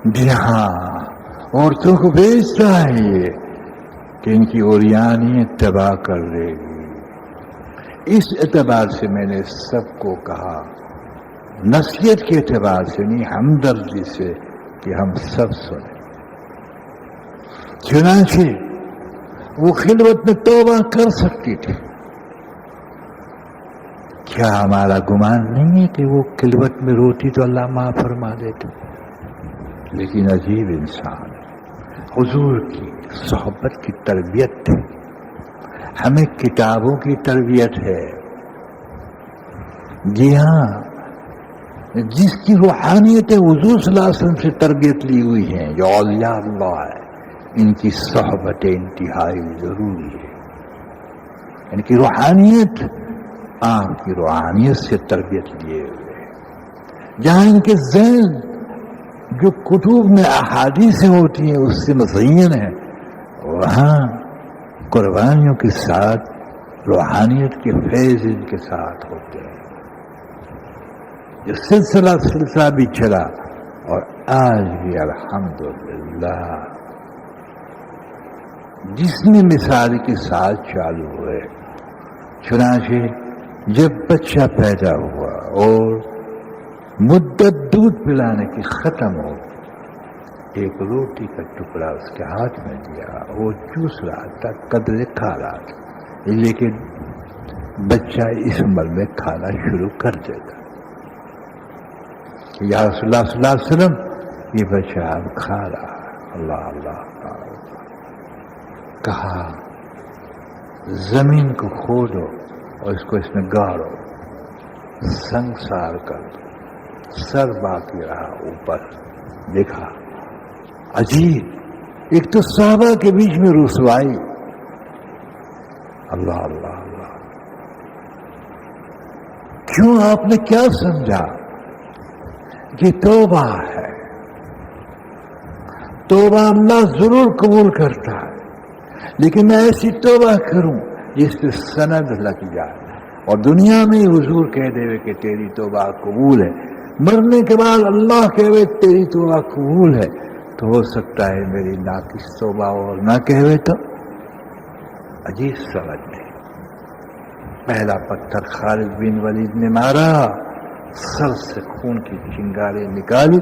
جی ہاں، عورتوں کو بھیجتا ہے یہ کہ ان کی اوریانیت تباہ کر دے گی. اس اعتبار سے میں نے سب کو کہا، نصیحت کے اعتبار سے نہیں، ہمدردی سے، کہ ہم سب سنیں. چنانچہ وہ خلوت میں توبہ کر سکتی تھی. کیا ہمارا گمان نہیں ہے کہ وہ خلوت میں روتی تو اللہ معاف فرما دیتے؟ لیکن عجیب انسان، حضور کی صحبت کی تربیت تھی، ہمیں کتابوں کی تربیت ہے. جی ہاں، جس کی روحانیت حضور صلی اللہ علیہ وسلم سے تربیت لی ہوئی ہے، جو اولیاء اللہ ہے، ان کی صحبت انتہائی ضروری ہے. ان کی روحانیت آپ کی روحانیت سے تربیت لیے ہوئے. جہاں ان کے ذہن جو کتب میں احادیث ہوتی ہیں اس سے مزین ہے، وہاں قربانیوں کے ساتھ روحانیت کے فیض ان کے ساتھ ہوتے ہیں. یہ سلسلہ بھی چلا اور آج بھی الحمدللہ جس میں مثال کے ساتھ چالو ہوئے. چنانچہ جب بچہ پیدا ہوا اور مدت دودھ پلانے کی ختم ہو، ایک روٹی کا ٹکڑا اس کے ہاتھ میں دیا، وہ چوس رہا تھا، قدرے کھا رہا تھا. لیکن بچہ اس عمر میں کھانا شروع کر دیتا. یا رسول اللہ صلی اللہ علیہ وسلم، یہ بچہ اب کھا رہا. اللہ اللہ کہا، زمین کو کھودو اور اس کو اس میں گاڑو، سنگسار کر دو. سر باقی رہا اوپر. دیکھا عجیب، ایک تو صحابہ کے بیچ میں رسوائی. اللہ اللہ اللہ، کیوں؟ آپ نے کیا سمجھا؟ یہ توبہ ہے. توبہ اللہ ضرور قبول کرتا ہے، لیکن میں ایسی توبہ کروں جس پہ سند لگ جائے اور دنیا میں حضور کہہ دے کہ تیری توبہ قبول ہے، مرنے کے بعد اللہ کہے تیری توبہ قبول ہے. تو ہو سکتا ہے میری ناقص توبہ اور نہ کہے تو. عجیب سمجھ نہیں. پہلا پتھر خالد بن ولید نے مارا، سر سے خون کی چنگاریں نکالی،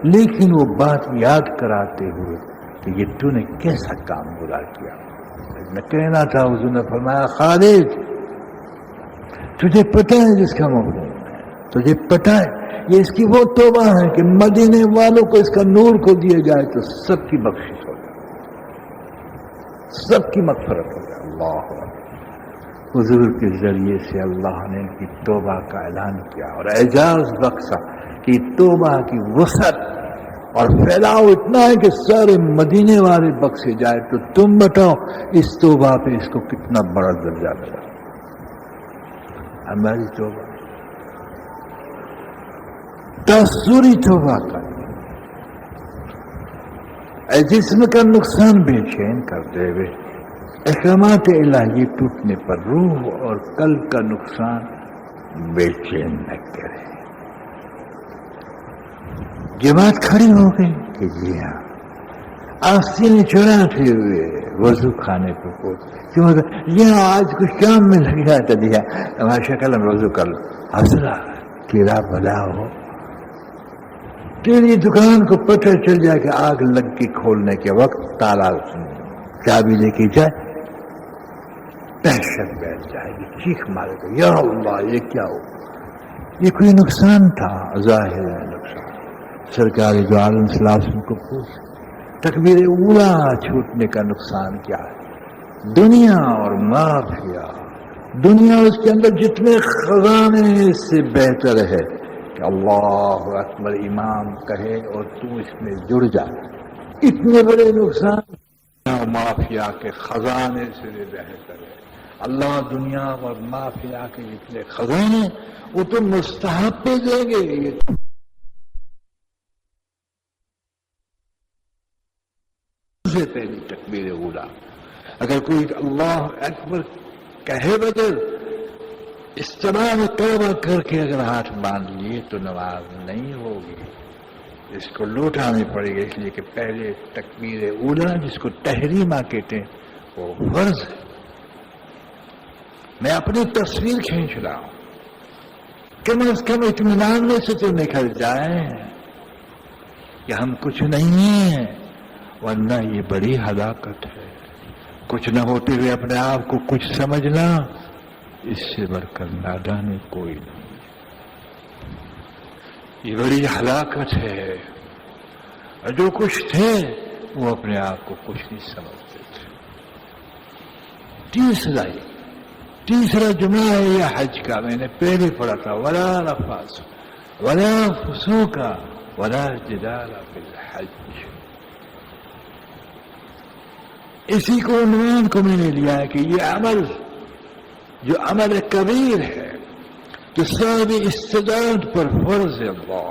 لیکن وہ بات یاد کراتے ہوئے کہ یہ تو نے کیسا کام برا کیا. میں کہنا تھا، حضور نے فرمایا، خالد تجھے پتہ ہے جس کا مفہوم ہے، تجھے پتہ ہے یہ اس کی وہ توبہ ہے کہ مدینے والوں کو اس کا نور کو دیا جائے تو سب کی بخشش ہو جائے، سب کی مغفرت ہو جائے. اللہ حضور کے ذریعے سے اللہ نے ان کی توبہ کا اعلان کیا اور اعجاز بخشا کہ توبہ کی وسعت اور پھیلاؤ اتنا ہے کہ سارے مدینے والے بخشے جائے. تو تم بتاؤ اس توبہ پہ اس کو کتنا بڑا درجہ ملا. ہماری توبہ تاثری توبہ کا جسم کا نقصان بے چین کر دے ہوئے، احکامات الہی ٹوٹنے پر روح اور قلب کا نقصان بے چین نہ کرے. جماعت کھڑی ہو گئی کہ جی ہاں، آستین چڑھاتے ہوئے وضو خانے کو کیوں یہاں آج کچھ کام میں لگ گیا تو دیا ماشاء اللہ وضو کر لو. حضرا تیرا بھلا ہو، تیری دکان کو پتہ چل جائے کہ آگ لگ کے کھولنے کے وقت تالا چابی لے کے جائے، دہشت بیٹھ جائے گی، چیخ مارے گا، یا اللہ یہ کیا ہو؟ یہ کوئی نقصان تھا، ظاہر ہے نقصان. سرکار دو عالم صلی اللہ علیہ وسلم کو پوچھ، تکبیر اولا چھوٹنے کا نقصان کیا ہے؟ دنیا اور مافیا، دنیا اس کے اندر جتنے خزانے ہیں اس سے بہتر ہے کہ اللہ اکبر امام کہے اور تو اس میں جڑ جائے. اتنے بڑے نقصان مافیا کے خزانے سے بھی بہتر ہے. اللہ دنیا اور مافیا کے جتنے خزانے وہ تو مستحب پہ دیں گے. یہ سے پہلی تکبیر اولا اگر کوئی اللہ اکبر کہے بغیر استماع توبہ کر کے اگر ہاتھ باندھ لیے تو نماز نہیں ہوگی. اس کو لوٹانے پڑے گا، اس لیے کہ پہلے تکبیر اولا جس کو تحریمہ کہتے ہیں وہ فرض ہے۔ میں اپنی تصویر کھینچ رہا ہوں، کم از کم اطمینان میں سے تو نکل جائے کہ ہم کچھ نہیں ہیں، ورنہ یہ بڑی ہلاکت ہے۔ کچھ نہ ہوتے ہوئے اپنے آپ کو کچھ سمجھنا، اس سے بڑھ کر نادانی کوئی نہیں، یہ بڑی ہلاکت ہے۔ اور جو کچھ تھے وہ اپنے آپ کو کچھ نہیں سمجھتے تھے۔ تیسرا جملہ ہے یہ حج کا، میں نے پہلے پڑھا تھا، ولا رفث ولا فسوق ولا جدال فی الحج۔ اسی کو عنوان کو میں نے لیا ہے کہ یہ عمل جو عمل کبیر ہے، جو صاحب استعداد پر فرض ہے، اللہ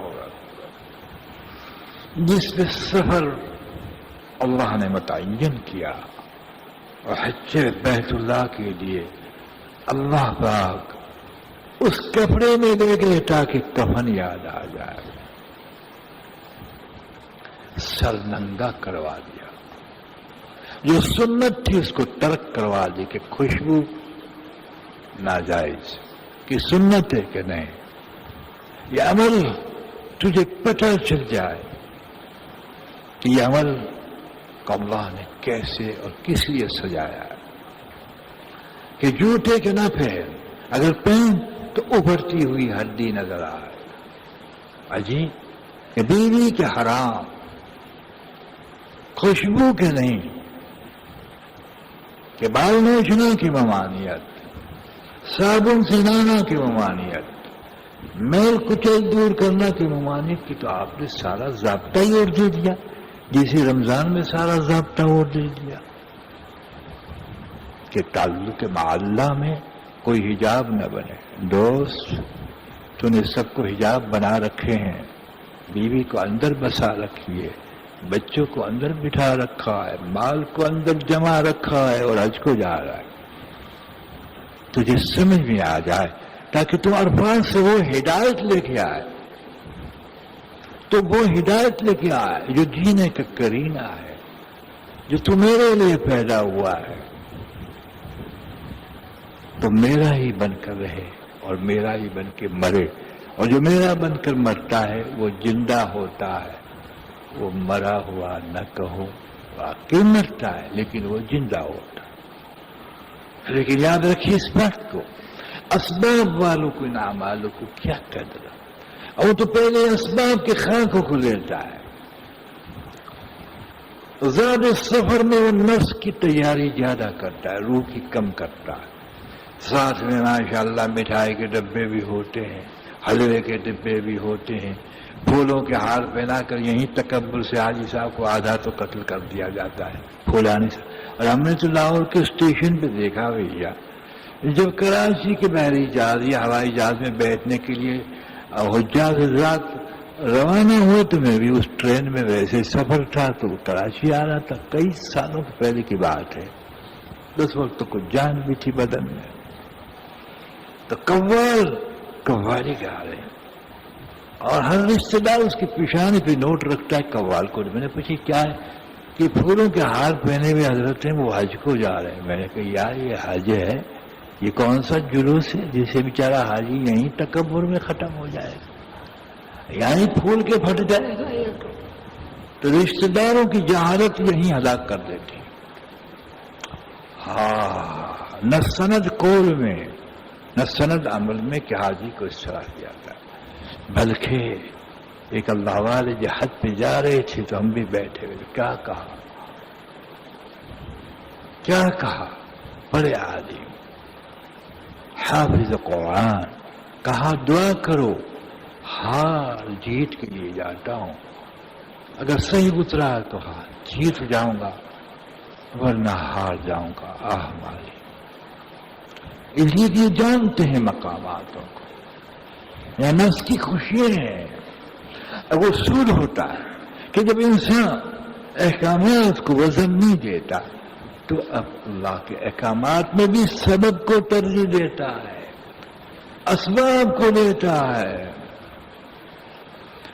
جس پہ سفر اللہ نے متعین کیا، اور حج بیت اللہ کے لیے اللہ پاک اس کپڑے میں لے گئے تاکہ کفن یاد آ جائے، سر ننگا کروا دیا، جو سنت تھی اس کو ترک کروا دی کہ خوشبو ناجائز کہ سنت ہے کہ نہیں۔ یہ عمل تجھے پتہ چل جائے کہ یہ عمل کو اللہ نے کیسے اور کس لیے سجایا ہے، کہ جوتے کے نہ پہن، اگر پہن تو ابھرتی ہوئی ہڈی نظر آئے، اجی کہ بیوی کے حرام، خوشبو کے نہیں، کہ بال نوچنا کی ممانعت، صابن سے نہانا کی ممانعت، میل کچل دور کرنا کی ممانعت کی، تو آپ نے سارا ضابطہ ہی اور دے دیا، جیسے رمضان میں سارا ضابطہ اور دے دیا کہ تعلق مع اللہ میں کوئی حجاب نہ بنے۔ دوست تو نے سب کو حجاب بنا رکھے ہیں، بیوی کو اندر بسا رکھی ہے، بچوں کو اندر بٹھا رکھا ہے، مال کو اندر جمع رکھا ہے، اور حج کو جا رہا ہے۔ تجھے سمجھ میں آ جائے تاکہ تم عرفات سے وہ ہدایت لے کے آئے، تو وہ ہدایت لے کے آئے جو جینے کا کرینہ ہے، جو تمہارے لیے پیدا ہوا ہے، تو میرا ہی بن کر رہے اور میرا ہی بن کے مرے، اور جو میرا بن کر مرتا ہے وہ زندہ ہوتا ہے، وہ مرا ہوا نہ کہو، واقعی مرتا ہے لیکن وہ زندہ ہوتا ہے۔ لیکن یاد رکھیے اس بات کو، اسباب والوں کو انعام والوں کو کیا قدر، اور وہ تو پہلے اسباب کے خاکوں کو لیتا ہے۔ زیادہ سفر میں وہ نفس کی تیاری زیادہ کرتا ہے، روح کی کم کرتا ہے۔ ساتھ میں ماشاءاللہ مٹھائی کے ڈبے بھی ہوتے ہیں، حلوے کے ڈبے بھی ہوتے ہیں، پھولوں کے ہار پہنا کر یہیں تکبر سے حاجی صاحب کو آدھا تو قتل کر دیا جاتا ہے پھولانے سے۔ اور ہم نے تو لاہور کے اسٹیشن پہ دیکھا بھیا، جب کراچی کے بحری جہاز یا ہوائی جہاز میں بیٹھنے کے لیے حجاج حضرات روانہ ہوئے، تو میں بھی اس ٹرین میں ویسے سفر تھا تو کراچی آ رہا تھا، کئی سالوں پہلے کی بات ہے، اس وقت تو کچھ جان بھی تھی بدن میں، تو قوالی گا رہے ہیں، اور ہر رشتے دار اس کے پیشانے پہ نوٹ رکھتا ہے قوال کو۔ میں نے پوچھی کیا ہے، کہ پھولوں کے ہار پہنے ہوئے حضرت ہیں وہ حج کو جا رہے ہیں۔ میں نے کہا یار یہ حج ہے، یہ کون سا جلوس ہے جسے بیچارہ حاجی یہیں تکبر میں ختم ہو جائے گا، یہیں پھول کے پھٹ جائے گا۔ تو رشتے داروں کی جہالت یہیں ہلاک کر دیتی۔ ہاں، نہ سند قول میں نہ سند عمل میں کہ حاجی کو اس طرح کیا جاتا ہے، بلکہ ایک اللہ والے جو حج پہ جا رہے تھے تو ہم بھی بیٹھے ہوئے، کیا کہا بڑے عالم حافظ قرآن، کہا دعا کرو، ہار جیت کے لیے جاتا ہوں، اگر صحیح اترا تو ہاں جیت جاؤں گا، ورنہ ہار جاؤں گا۔ آہ مالی، اس لیے کہ یہ جانتے ہیں مقاماتوں کو، یا نفس کی خوشیاں ہیں۔ اب وہ سود ہوتا ہے کہ جب انسان احکامات کو وزن نہیں دیتا تو اب اللہ کے احکامات میں بھی سبب کو ترجیح دیتا ہے، اسباب کو لیتا ہے۔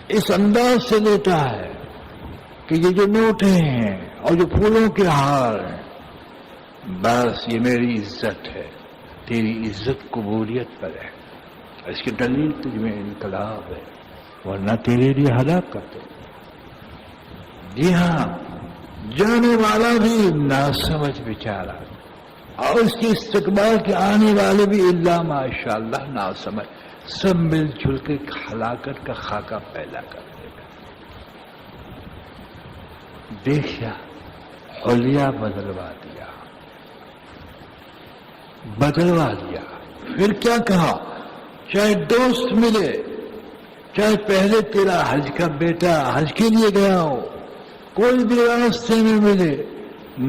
اس انداز سے لیتا ہے کہ یہ جو نوٹیں ہیں اور جو پھولوں کے ہار ہیں، بس یہ میری عزت ہے، تیری عزت قبولیت پر ہے، اس کی دلیل تجھ میں انقلاب ہے، ورنہ تیرے لیے ہلاکت ہے۔ جی ہاں، جانے والا بھی ناسمجھ بیچارہ، اور اس کے استقبال کے آنے والے بھی اللہ ماشاء اللہ ناسمجھ، سب مل جل کے ہلاکت کا خاکہ پیدا کر دے گا۔ دیکھا حلیہ بدلوا دیا، پھر کیا کہا؟ چاہے دوست ملے، چاہے پہلے تیرا حج کا بیٹا حج کے لیے گیا ہو، کوئی بھی راستے میں ملے،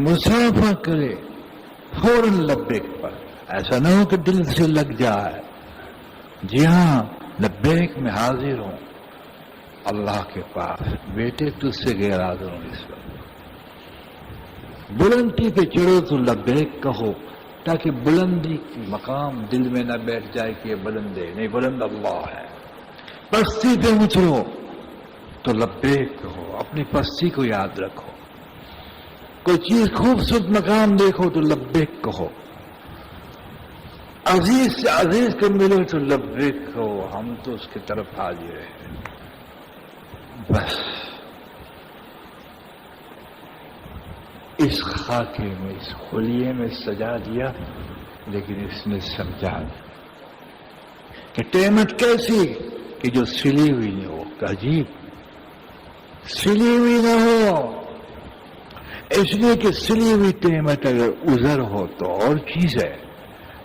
مسافہ کرے، فوراً لبیک پر، ایسا نہ ہو کہ دل سے لگ جائے۔ جی ہاں، لبیک میں حاضر ہوں اللہ کے پاس، بیٹے تجھ سے غیر حاضر ہوں اس وقت۔ بلندی پہ چڑھو تو لبیک کہو، تاکہ بلندی کی مقام دل میں نہ بیٹھ جائے کہ یہ بلند ہے، نہیں، بلند اللہ ہے۔ پستی پہ اترو تو لبیک کہو، اپنی پستی کو یاد رکھو۔ کوئی چیز خوبصورت مقام دیکھو تو لبیک کہو، عزیز سے عزیز کو ملو تو لبیک کہو، ہم تو اس کی طرف حاضر ہیں۔ بس اس خاکے میں، اس خلیے میں سجا دیا، لیکن اس نے سمجھا کہ ٹہمت کیسی کہ جو سلی ہوئی نہ ہو، عجیب سلی ہوئی نہ ہو، اس لیے کہ سلی ہوئی ٹہمت اگر عذر ہو تو اور چیز ہے،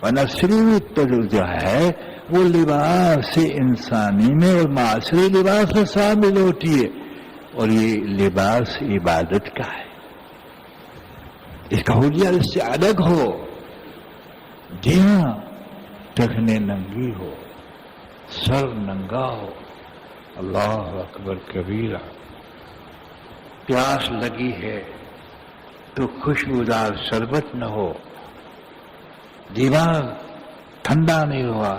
ورنہ سلی ہوئی تو جو ہے وہ لباس انسانی میں اور معاشرے لباس میں شامل ہوتی ہے، اور یہ لباس عبادت کا ہے، اس کا حلیہ اس سے الگ ہو۔ جی ہاں، ٹخنے ننگی ہو، سر ننگا ہو، اللہ اکبر کبیرہ، پیاس لگی ہے تو خوشبودار شربت نہ ہو، دماغ ٹھنڈا نہیں ہوا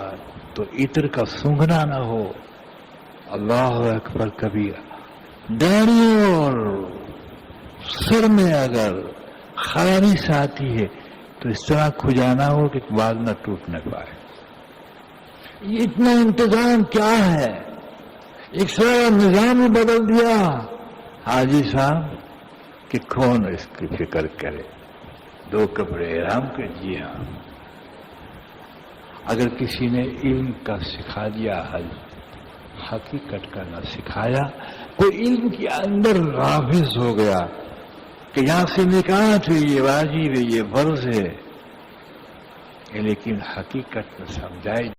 تو عطر کا سونگھنا نہ ہو، اللہ اکبر کبیرہ، داڑھی اور سر میں اگر خارش آتی ہے تو اس طرح کھجانا ہو کہ بال نہ ٹوٹ نہ پائے۔ یہ اتنا انتظام کیا ہے؟ ایک سارا نظام ہی بدل دیا حاجی صاحب کہ کون اس کی فکر کرے، دو کپڑے احرام کے۔ جی ہاں، اگر کسی نے علم کا سکھا دیا حج، حقیقت کا نہ سکھایا، کوئی علم کے اندر رافض ہو گیا کہ یہاں سے نکاح تو یہ واجب ہے، یہ فرض ہے، لیکن حقیقت میں سمجھائی